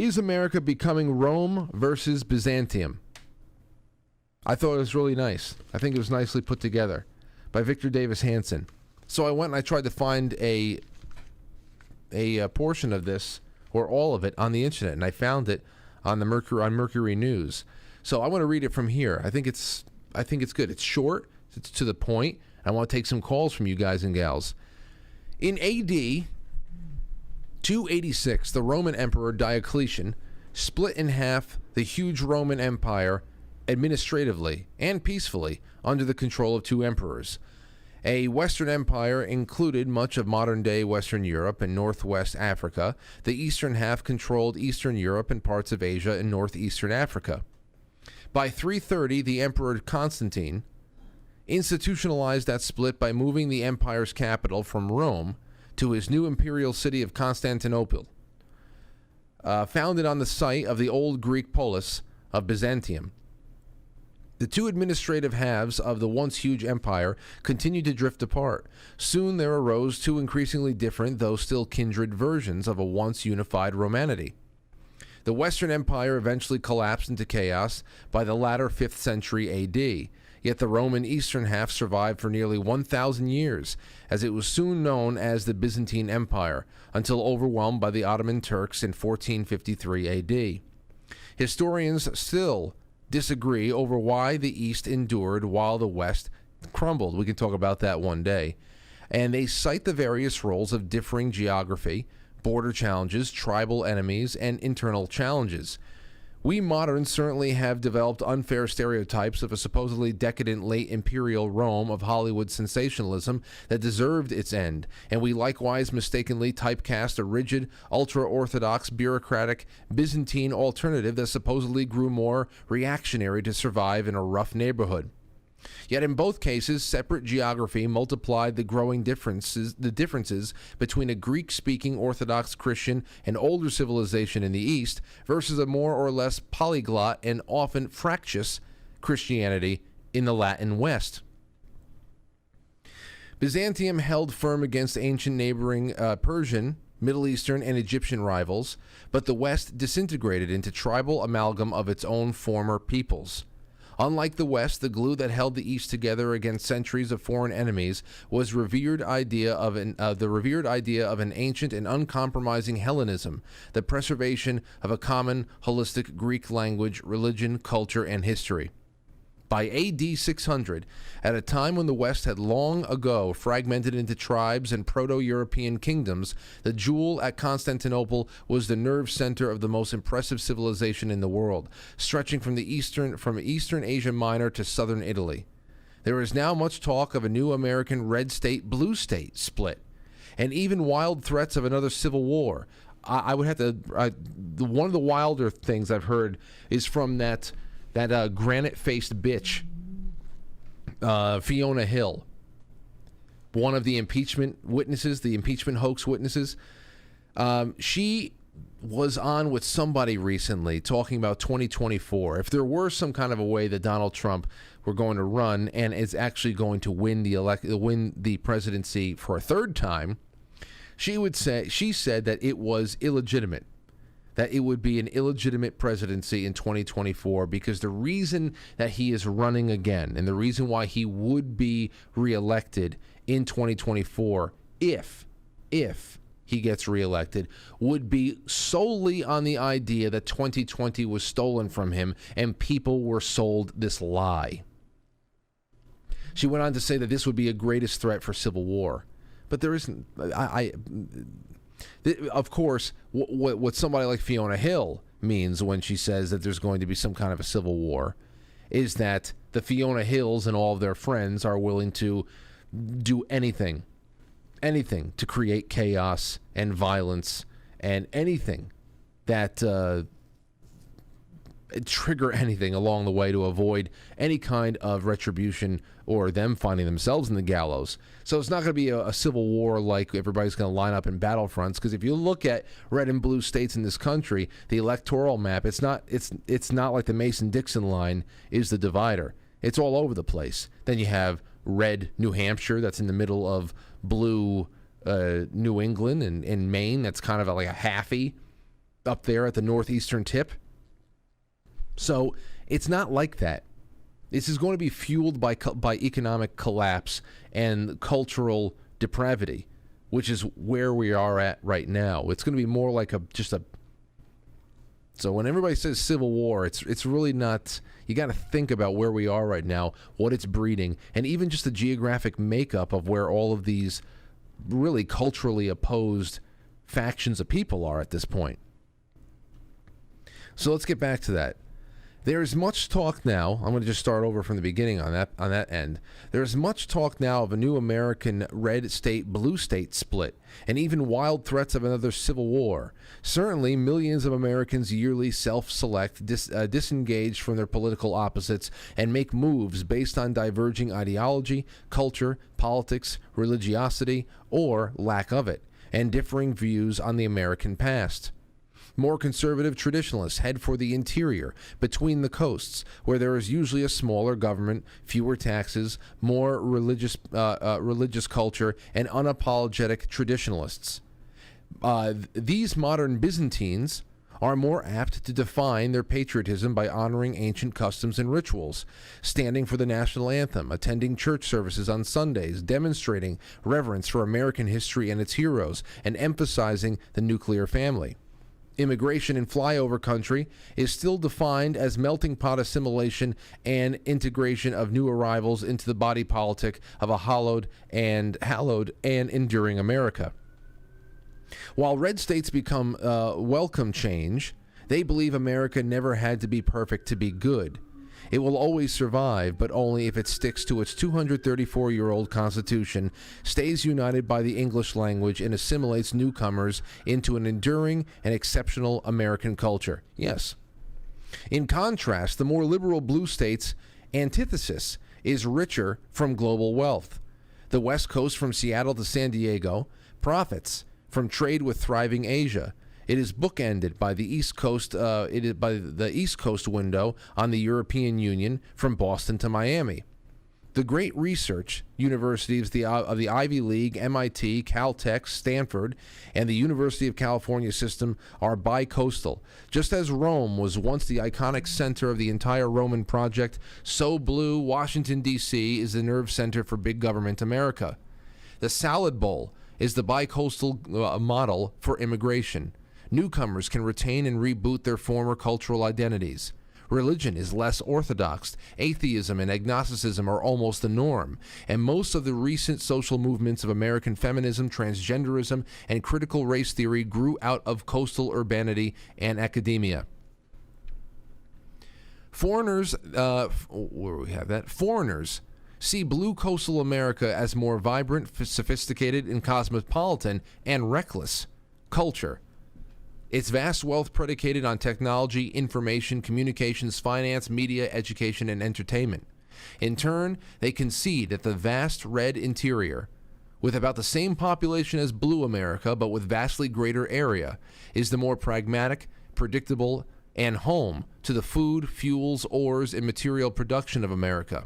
Is America becoming Rome versus Byzantium? I thought it was really nice. I think it was nicely put together by Victor Davis Hanson. So I went and I tried to find a portion of this, or all of it, on the internet, and I found it on Mercury News. So I want to read it from here. I think it's good. It's short. It's to the point. I want to take some calls from you guys and gals. In AD 286, the Roman Emperor Diocletian split in half the huge Roman Empire administratively and peacefully under the control of two emperors. A Western Empire included much of modern-day Western Europe and Northwest Africa. The eastern half controlled Eastern Europe and parts of Asia and Northeastern Africa. By 330, the Emperor Constantine institutionalized that split by moving the empire's capital from Rome to his new imperial city of Constantinople, founded on the site of the old Greek polis of Byzantium. The two administrative halves of the once huge empire continued to drift apart. Soon there arose two increasingly different, though still kindred, versions of a once unified Romanity. The Western Empire eventually collapsed into chaos by the latter 5th century AD, yet the Roman eastern half survived for nearly 1,000 years, as it was soon known as the Byzantine Empire, until overwhelmed by the Ottoman Turks in 1453 AD. Historians still disagree over why the East endured while the West crumbled. We can talk about that one day. And they cite the various roles of differing geography, border challenges, tribal enemies, and internal challenges. We moderns certainly have developed unfair stereotypes of a supposedly decadent late imperial Rome of Hollywood sensationalism that deserved its end, and we likewise mistakenly typecast a rigid, ultra-orthodox, bureaucratic Byzantine alternative that supposedly grew more reactionary to survive in a rough neighborhood. Yet in both cases, separate geography multiplied the growing differences between a Greek-speaking Orthodox Christian and older civilization in the East versus a more or less polyglot and often fractious Christianity in the Latin West. Byzantium held firm against ancient neighboring Persian, Middle Eastern, and Egyptian rivals, but the West disintegrated into tribal amalgam of its own former peoples. Unlike the West, the glue that held the East together against centuries of foreign enemies was the revered idea of an ancient and uncompromising Hellenism, the preservation of a common, holistic Greek language, religion, culture, and history. By AD 600, at a time when the West had long ago fragmented into tribes and Proto-European kingdoms, the jewel at Constantinople was the nerve center of the most impressive civilization in the world, stretching from Eastern Asia Minor to southern Italy. There is now much talk of a new American red state, blue state split, and even wild threats of another civil war. I would have to. One of the wilder things I've heard is from that granite-faced bitch, Fiona Hill, one of the impeachment witnesses, the impeachment hoax witnesses. She was on with somebody recently talking about 2024. If there were some kind of a way that Donald Trump were going to run and is actually going to win the presidency for a third time, she said that it was illegitimate. That it would be an illegitimate presidency in 2024 because the reason that he is running again and the reason why he would be reelected in 2024 if he gets reelected would be solely on the idea that 2020 was stolen from him and people were sold this lie. She went on to say that this would be a greatest threat for civil war. But there isn't. Of course, what somebody like Fiona Hill means when she says that there's going to be some kind of a civil war is that the Fiona Hills and all of their friends are willing to do anything to create chaos and violence and anything that trigger anything along the way to avoid any kind of retribution or them finding themselves in the gallows. So it's not going to be a civil war like everybody's going to line up in battlefronts, because if you look at red and blue states in this country, the electoral map, it's not like the Mason-Dixon line is the divider. It's all over the place. Then you have red New Hampshire that's in the middle of blue New England and Maine that's kind of like a halfie. up there at the northeastern tip. So it's not like that. This is going to be fueled by economic collapse and cultural depravity, which is where we are at right now. It's going to be more like So when everybody says civil war, it's really not. You got to think about where we are right now, what it's breeding, and even just the geographic makeup of where all of these really culturally opposed factions of people are at this point. So let's get back to that. There's much talk now. I'm going to just start over from the beginning on that end. There's much talk now of a new American red state, blue state split, and even wild threats of another civil war. Certainly, millions of Americans yearly self-select, disengage from their political opposites, and make moves based on diverging ideology, culture, politics, religiosity, or lack of it, and differing views on the American past. More conservative traditionalists head for the interior, between the coasts, where there is usually a smaller government, fewer taxes, more religious culture, and unapologetic traditionalists. These modern Byzantines are more apt to define their patriotism by honoring ancient customs and rituals, standing for the national anthem, attending church services on Sundays, demonstrating reverence for American history and its heroes, and emphasizing the nuclear family. Immigration in flyover country is still defined as melting pot assimilation and integration of new arrivals into the body politic of a hallowed and enduring America. While red states become welcome change, they believe America never had to be perfect to be good. It will always survive, but only if it sticks to its 234-year-old Constitution, stays united by the English language, and assimilates newcomers into an enduring and exceptional American culture. Yes. In contrast, the more liberal blue states' antithesis is richer from global wealth. The West Coast from Seattle to San Diego profits from trade with thriving Asia. It is bookended by the East Coast. By the East Coast window on the European Union from Boston to Miami. The great research universities of the Ivy League, MIT, Caltech, Stanford, and the University of California system are bi-coastal. Just as Rome was once the iconic center of the entire Roman project, so blue Washington, D.C. is the nerve center for big government America. The Salad Bowl is the bi-coastal model for immigration. Newcomers can retain and reboot their former cultural identities. Religion is less orthodox. Atheism and agnosticism are almost the norm. And most of the recent social movements of American feminism, transgenderism, and critical race theory grew out of coastal urbanity and academia. Foreigners see blue coastal America as more vibrant, sophisticated, and cosmopolitan, and reckless culture. Its vast wealth predicated on technology, information, communications, finance, media, education, and entertainment. In turn, they concede that the vast red interior, with about the same population as blue America but with vastly greater area, is the more pragmatic, predictable, and home to the food, fuels, ores, and material production of America.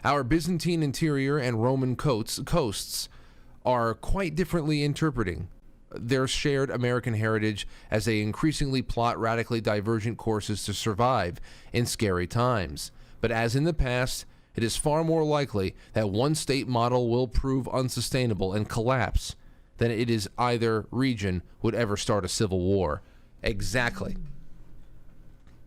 Our Byzantine interior and Roman coasts are quite differently interpreting their shared American heritage as they increasingly plot radically divergent courses to survive in scary times. But as in the past, it is far more likely that one state model will prove unsustainable and collapse than it is either region would ever start a civil war. Exactly.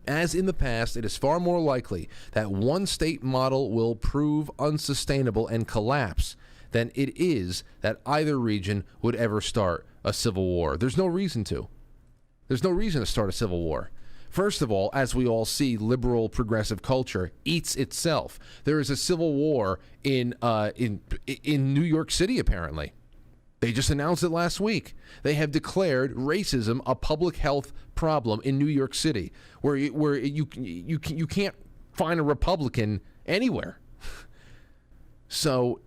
As in the past, it is far more likely that one state model will prove unsustainable and collapse than it is that either region would ever start a civil war. There's no reason to. There's no reason to start a civil war. First of all, as we all see, liberal progressive culture eats itself. There is a civil war in New York City, apparently. They just announced it last week. They have declared racism a public health problem in New York City, where you can't find a Republican anywhere. So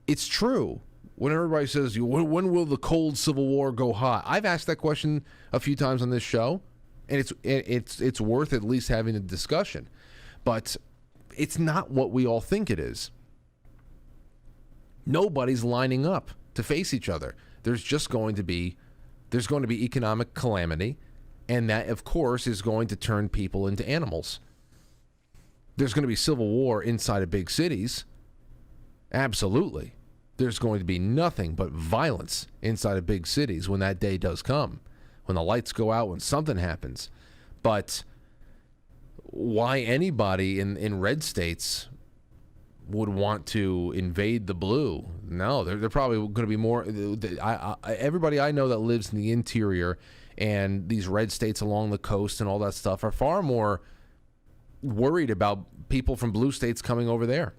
it's true. When everybody says, when will the cold Civil War go hot? I've asked that question a few times on this show, and it's worth at least having a discussion. But it's not what we all think it is. Nobody's lining up to face each other. There's going to be economic calamity, And that, of course, is going to turn people into animals. There's going to be civil war inside of big cities. Absolutely. There's going to be nothing but violence inside of big cities when that day does come, when the lights go out, when something happens. But why anybody in red states would want to invade the blue? No, they're probably going to be more. Everybody I know that lives in the interior and these red states along the coast and all that stuff are far more worried about people from blue states coming over there.